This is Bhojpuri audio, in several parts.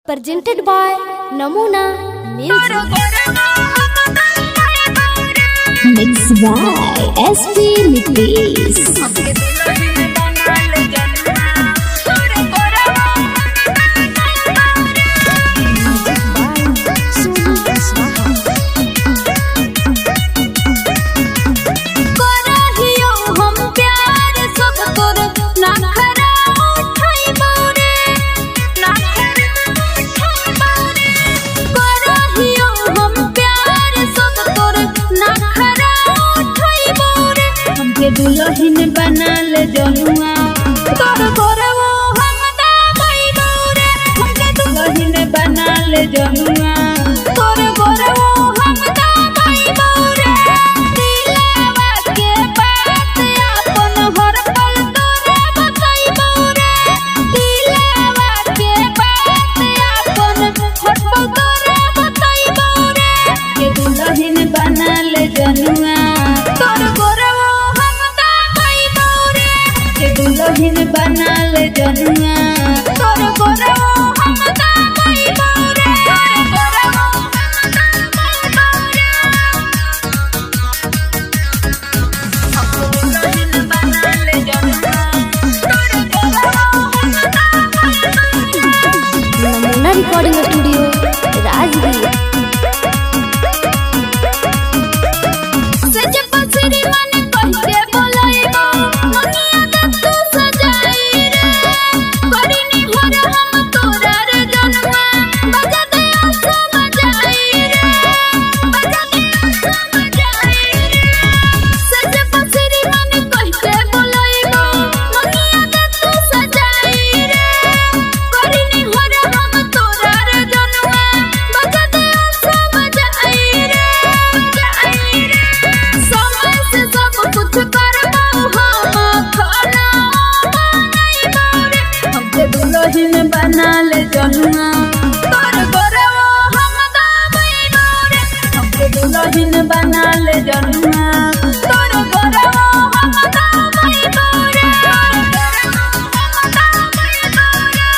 presented by Namuna Music. Mixed by SP Nitish. दुल्हन बनल जनुआ तोर गोरवो हम दाबैबो रे हमके दुल्हन बनल जनुआ तोर गोरवो हम दाबैबो रे दिलवा के बात अपन हर पल तोरे बतैबो रे दिलवा के बात अपन हर पल तोरे बतैबो रे के दुल्हन बनल जनुआ तोर गोरवो दुल्हन बनल जनुआ तोर गोरवो हम दाबैबो रे तोर गोरवो दुल्हन बनल जनुआ तोर गोरवो हम दाबैबो रे। नमूना रिकॉर्डिंग स्टूडियो राजगीर। दुल्हन बनल जनुआ तोर गोरवो हम दाबैबो रे हमके दुल्हन बनल जनुआ तोर गोरवो हम दाबैबो रे तोर गोरवो हम दाबैबो रे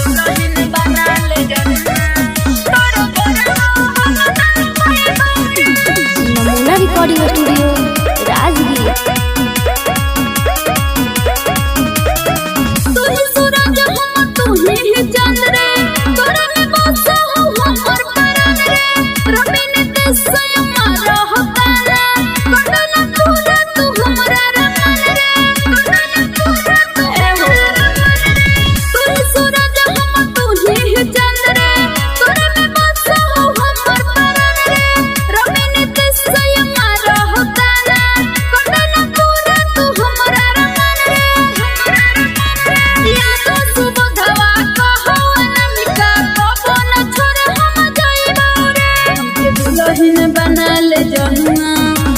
दुल्हन बनल जनुआ तोर गोरवो हम दाबैबो रे। नमूना रिकॉर्डिंग स्टूडियो राजगीर। दुल्हन बनल जनुआ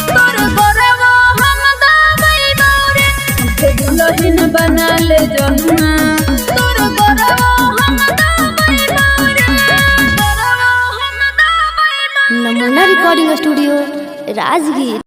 तोर गोरवो हम दाबैबो रे हमके दुल्हन बनल जनुआ तोर गोरवो हम दाबैबो रे गोरवो हम दाबैबो। नमूना रिकॉर्डिंग स्टूडियो राजगीर।